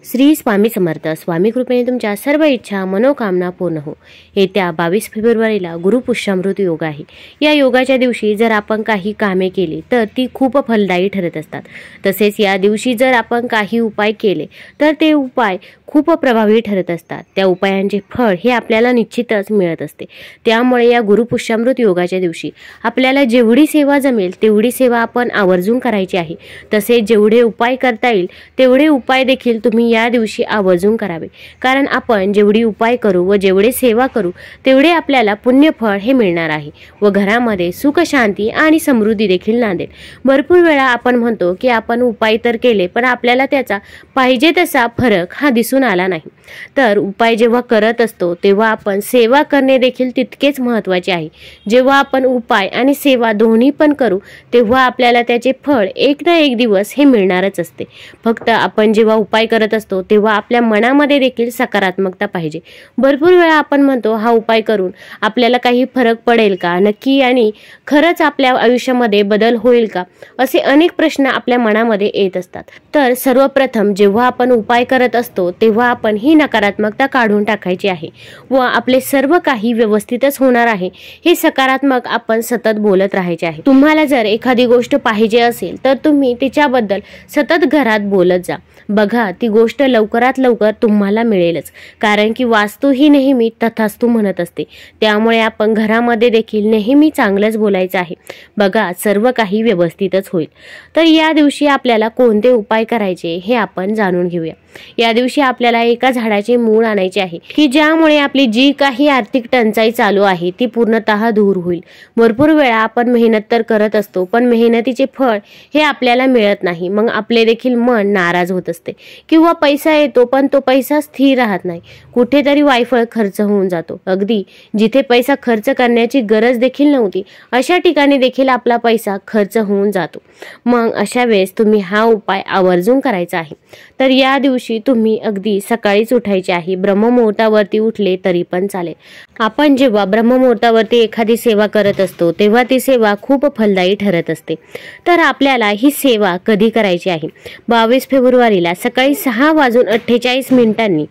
श्री स्वामी समर्थ. स्वामी कृपेने तुमच्या सर्व इच्छा मनोकामना पूर्ण हो. येत्या 22 फेब्रुवारीला गुरुपुष्यामृत योग आहे. या योगाच्या दिवशी जर आपण काही कामे केली तर ती खूप फलदायी ठरत असतात. तसेच या दिवशी जर आपण काही उपाय केले तर ते उपाय खूप प्रभावी ठरत असतात. त्या उपायांचे फळ हे आपल्याला निश्चितच मिळत असते. त्यामुळे या गुरुपुष्यामृत योगाच्या दिवशी आपल्याला जेवढी सेवा जमेल तेवढी सेवा आपण आवर्जून करायची आहे. तसेच जेवढे उपाय करता येईल तेवढे उपाय देखील तुम्ही या दिवशी आवर्जून करावे. कारण आपण जेवढी उपाय करू व जेवढे सेवा करू तेवढे आपल्याला पुण्यफळ हे मिळणार आहे व घरामध्ये सुख शांती आणि समृद्धी देखील नांदेल. भरपूर वेळा आपण म्हणतो की आपण उपाय तर केले पण आपल्याला त्याचा पाहिजे तसा फरक हा दिसून आला नाही. तर उपाय जेव्हा करत असतो तेव्हा आपण सेवा करणे देखील तितकेच महत्त्वाचे आहे. जेव्हा आपण उपाय आणि सेवा दोन्ही पण करू तेव्हा आपल्याला त्याचे फळ एक ना एक दिवस हे मिळणारच असते. फक्त आपण जेव्हा उपाय करत असतो तेव्हा आपल्या मनामध्ये देखील सकारात्मकता पाहिजे. भरपूर वेळा आपण म्हणतो हा उपाय करून आपल्याला काही फरक पडेल का, नक्की आणि खरंच आपल्या आयुष्यामध्ये बदल होईल का, असे अनेक प्रश्न आपल्या मनामध्ये येत असतात. तर सर्वप्रथम जेव्हा आपण उपाय करत असतो तेव्हा आपण ही नकारात्मकता काढून टाकायची आहे व आपले सर्व काही व्यवस्थितच होणार आहे हे सकारात्मक आपण सतत बोलत राहायचे आहे. तुम्हाला जर एखादी गोष्ट पाहिजे असेल तर तुम्ही तिच्याबद्दल सतत घरात बोलत जा. बघा ती गोष्ट लवकरात लवकर तुम्हाला मिळेलच. कारण की वास्तू ही नेहमी तथास्तु म्हणत असते. त्यामुळे आपण घरामध्ये देखील नेहमी चांगलंच बोलायचं आहे. बघा सर्व काही व्यवस्थितच होईल. तर या दिवशी आपल्याला कोणते उपाय करायचे हे आपण जाणून घेऊया. या दिवशी आपल्याला एका झाडाचे मूळ आणायचे आहे की ज्यामुळे आपली जी काही आर्थिक टंचाई चालू आहे ती पूर्णतः दूर होईल. भरपूर वेळा आपण मेहनत तर करत असतो पण मेहनतीचे फळ हे आपल्याला मिळत नाही. मग आपले देखील मन नाराज होत असते किंवा पैसा येतो पण तो पैसा स्थिर राहत नाही. कुठेतरी वायफळ खर्च होऊन जातो. अगदी जिथे पैसा खर्च करण्याची गरज देखील नव्हती अशा ठिकाणी देखील आपला पैसा खर्च होऊन जातो. मग अशा वेळेस तुम्ही हा उपाय आवर्जून करायचा आहे. तर या दिवशी तुम्ही अगदी सकाळीच उठायचे आहे. ब्रह्ममुहूर्तावरती उठले तरी पण चालेल. आपण जेव्हा ब्रह्ममुहूर्तावरती एखादी सेवा करत असतो तेव्हा ती सेवा खूप फलदायी ठरत असते. तर आपल्याला ही सेवा कधी करायची आहे? 22 फेब्रुवारीला सकाळी 6:48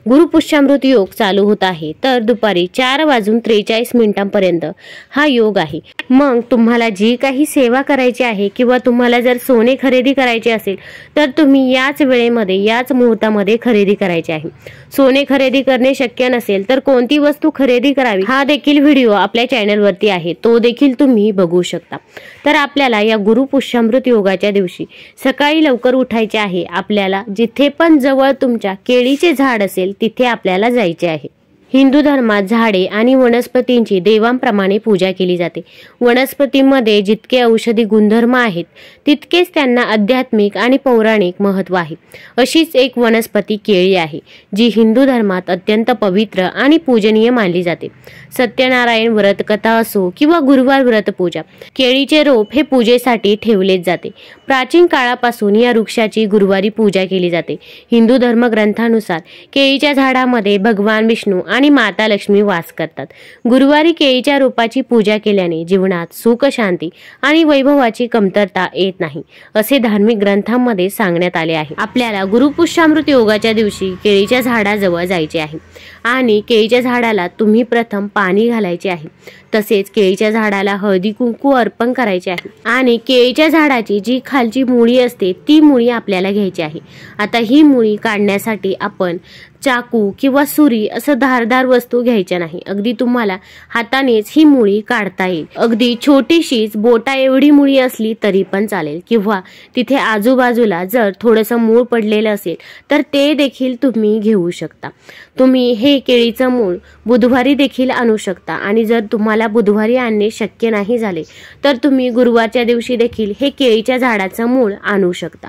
गुरुपुष्यामृत योग चालू होत आहे. तर दुपारी 4:43 हा योग आहे. मग तुम्हाला जी काही सेवा करायची आहे किंवा तुम्हाला जर सोने खरेदी करायचे असेल तर तुम्ही याच वेळेमध्ये याच मुहूर्तामध्ये खरेदी करायची आहे. सोने खरेदी करणे शक्य नसेल तर कोणती वस्तू खरेदी करावी हा देखील व्हिडिओ आपल्या चॅनलवरती आहे, तो देखील तुम्ही बघू शकता. तर आपल्याला या गुरुपुष्यामृत योगाच्या दिवशी सकाळी लवकर उठायचे आहे. आपल्याला जिथे पण जवळ तुमच्या केळीचे झाड असेल तिथे आपल्याला जायचे आहे. हिंदू धर्मात झाडे आणि वनस्पतींची देवांप्रमाणे पूजा केली जाते. वनस्पतींमध्ये जितके औषधी गुणधर्म आहेत तितकेच त्यांना आध्यात्मिक आणि पौराणिक महत्त्व आहे. अशीच एक वनस्पती केळी आहे जी हिंदू धर्मात अत्यंत पवित्र आणि पूजनीय मानली जाते. सत्यनारायण व्रत कथा असो किंवा गुरुवार व्रत पूजा, केळीचे रोप हे पूजेसाठी ठेवलेच जाते. प्राचीन काळापासून या वृक्षाची गुरुवारी पूजा केली जाते. हिंदू धर्मग्रंथानुसार केळीच्या झाडामध्ये भगवान विष्णू आणि माता लक्ष्मी वास करतात. गुरुवारी केळीच्या रोपाची पूजा केल्याने जीवनात सुख शांती आणि वैभवाची कमतरता येत नाही असे धार्मिक ग्रंथांमध्ये सांगण्यात आले आहे. आपल्याला गुरुपुष्यामृत योगाच्या दिवशी केळीच्या झाडाजवळ जायचे आहे आणि केळीच्या झाडाला तुम्ही प्रथम पाणी घालायचे आहे. तसेच केळीच्या झाडाला हळदी कुंकू अर्पण करायचे आहे आणि केळीच्या झाडाची जी खालची मुळी असते ती मुळी आपल्याला घ्यायची आहे. आता ही मुळी काढण्यासाठी आपण चाकू किंवा सुरी असं धारदार वस्तू घ्यायच्या नाही. अगदी तुम्हाला हातानेच ही मुळी काढता येईल. अगदी छोटीशीच बोटा एवढी मुळी असली तरी पण चालेल किंवा तिथे आजूबाजूला जर थोडंसं मूळ पडलेलं असेल तर ते देखील तुम्ही घेऊ शकता. तुम्ही हे केळीचं मूळ बुधवारी देखील आणू शकता आणि जर तुम्हाला बुधवारी आणणे शक्य नाही झाले तर तुम्ही गुरुवारच्या दिवशी देखील हे केळीच्या झाडाचं मूळ आणू शकता.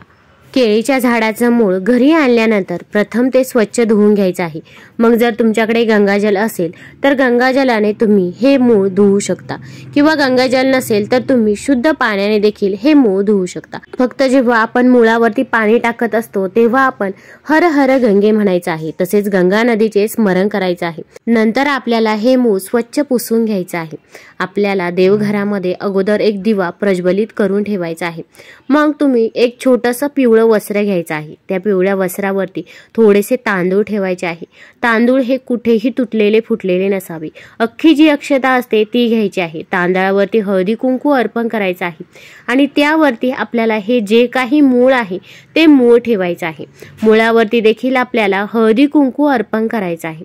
केळीच्या झाडाचं मूळ घरी आणल्यानंतर प्रथम ते स्वच्छ धुवून घ्यायचं आहे. मग जर तुमच्याकडे गंगाजल असेल तर गंगाजलाने तुम्ही हे मूळ धुवू शकता किंवा गंगाजल नसेल तर तुम्ही शुद्ध पाण्याने देखील हे मूळ धुवू शकता. फक्त जेव्हा आपण मुळावरती पाणी टाकत असतो तेव्हा आपण हर हर गंगे म्हणायचं आहे. तसेच गंगा नदीचे स्मरण करायचं आहे. नंतर आपल्याला हे मूळ स्वच्छ पुसून घ्यायचं आहे. आपल्याला देवघरामध्ये अगोदर एक दिवा प्रज्वलित करून ठेवायचा आहे. मग तुम्ही एक छोटंसं पिवळं पिवळं वस्त्र घ्यायचं आहे। त्या पिवळ्या वस्त्रावरती थोडेसे तांदूळ ठेवायचे आहे। तांदूळ हे कुठेही तुटलेले फुटलेले नसावे। अख्खी जी अक्षता असते ती घ्यायची आहे। तांदळावरती हळदी कुंकू अर्पण करायचं आहे आणि त्यावरती आपल्याला हे जे काही मूळ आहे ते मूळ ठेवायचं आहे। मुळावरती देखील आपल्याला हळदी कुंकू अर्पण करायचं आहे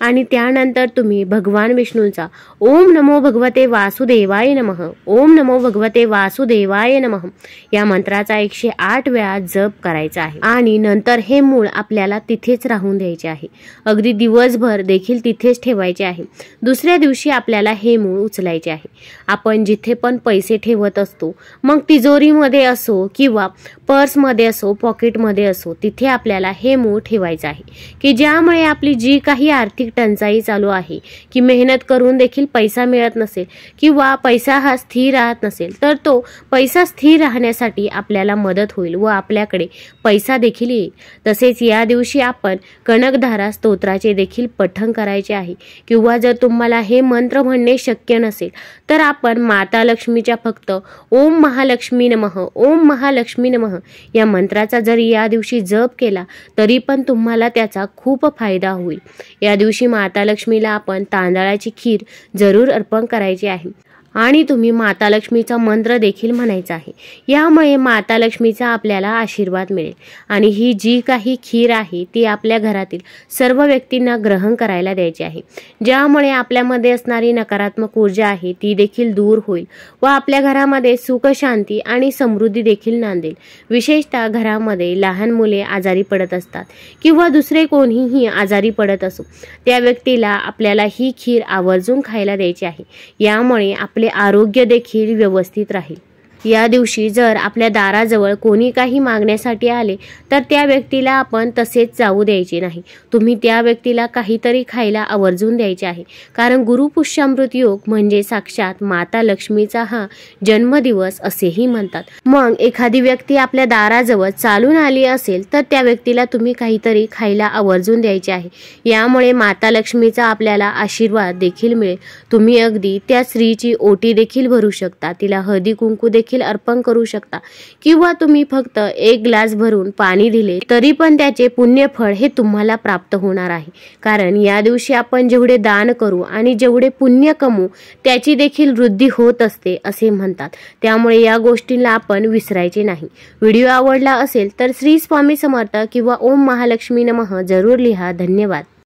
आणि त्यानंतर तुम्ही भगवान विष्णूंचा ओम नमो भगवते वासुदेवाय नमः, ओम नमो भगवते वासुदेवाय नमः या मंत्राचा 108 वेळा जप करायचा आहे आणि नंतर हे मूळ आपल्याला तिथेच राहून द्यायचे आहे। अगदी दिवसभर देखील तिथेच ठेवायचे आहे। दुसऱ्या दिवशी आपल्याला हे मूळ उचलायचे आहे। आपण जिथे पण पैसे ठेवत असतो, मग तिजोरीमध्ये असो किंवा पर्समध्ये असो, पॉकेटमध्ये असो, तिथे आपल्याला हे मूळ ठेवायचं आहे की ज्यामुळे आपली जी काही आर्थिक टंचाई चालू आहे की मेहनत करून देखील पैसा मिळत नसेल किंवा पैसा हा स्थिर राहत नसेल, तर तो पैसा स्थिर राहण्यासाठी आपल्याला मदत होईल व आपल्याकडे पैसा देखील येईल। तसेच या दिवशी आपण कनकधारा स्तोत्राचे देखील पठण करायचे आहे किंवा जर तुम्हाला हे मंत्र म्हणणे शक्य नसेल तर आपण माता लक्ष्मीच्या फक्त ओम महालक्ष्मी नमः, ओम महालक्ष्मी नमः या मंत्राचा जरी या दिवशी जप केला तरी पण तुम्हाला त्याचा खूप फायदा होईल। या दिवशी माता लक्ष्मीला आपण तांदळाची खीर जरूर अर्पण करायची आहे आणि तुम्ही माता लक्ष्मीचा मंत्र देखील म्हणायचा आहे। यामुळे माता लक्ष्मीचा आपल्याला आशीर्वाद मिळेल आणि ही जी काही खीर आहे ती आपल्या घरातील सर्व व्यक्तींना ग्रहण करायला द्यायची आहे, ज्यामुळे आपल्यामध्ये असणारी नकारात्मक ऊर्जा आहे ती देखील दूर होईल व आपल्या घरामध्ये सुख शांती आणि समृद्धी देखील नांदेल। विशेषतः घरामध्ये लहान मुले आजारी पडत असतात किंवा दुसरे कोणीही आजारी पडत असो, त्या व्यक्तीला आपल्याला ही खीर आवर्जून खायला द्यायची आहे। यामुळे आपले आरोग्य देखील व्यवस्थित राहील। या दिवशी जर आपल्या दाराजवळ कोणी काही मागण्यासाठी आले तर त्या व्यक्तीला आपण तसेच जाऊ द्यायचे नाही। तुम्ही त्या व्यक्तीला काहीतरी खायला आवर्जून द्यायचे आहे, कारण गुरुपुष्यामृत योग म्हणजे साक्षात माता लक्ष्मीचा हा जन्मदिवस असेही म्हणतात। मग एखादी व्यक्ती आपल्या दाराजवळ चालून आली असेल तर त्या व्यक्तीला तुम्ही काहीतरी खायला आवर्जून द्यायचे आहे। यामुळे माता लक्ष्मीचा आपल्याला आशीर्वाद देखील मिळेल। तुम्ही अगदी त्या स्त्रीची ओटी देखील भरू शकता, तिला हळदी कुंकू देखील अर्पण करू शकता किंवा तुम्ही फक्त 1 ग्लास भरून पाणी दिले तरी पण त्याचे पुण्यफळ हे तुम्हाला प्राप्त होणार आहे। कारण या दिवशी आपण जेवढे दान करू आणि जेवढे पुण्य कमवू त्याची देखील वृद्धी होत असते असे म्हणतात। त्यामुळे या गोष्टींना आपण विसरायचे नाही। व्हिडिओ आवडला असेल तर श्री स्वामी समर्थ किंवा ओम महालक्ष्मी नमः जरूर लिहा। धन्यवाद।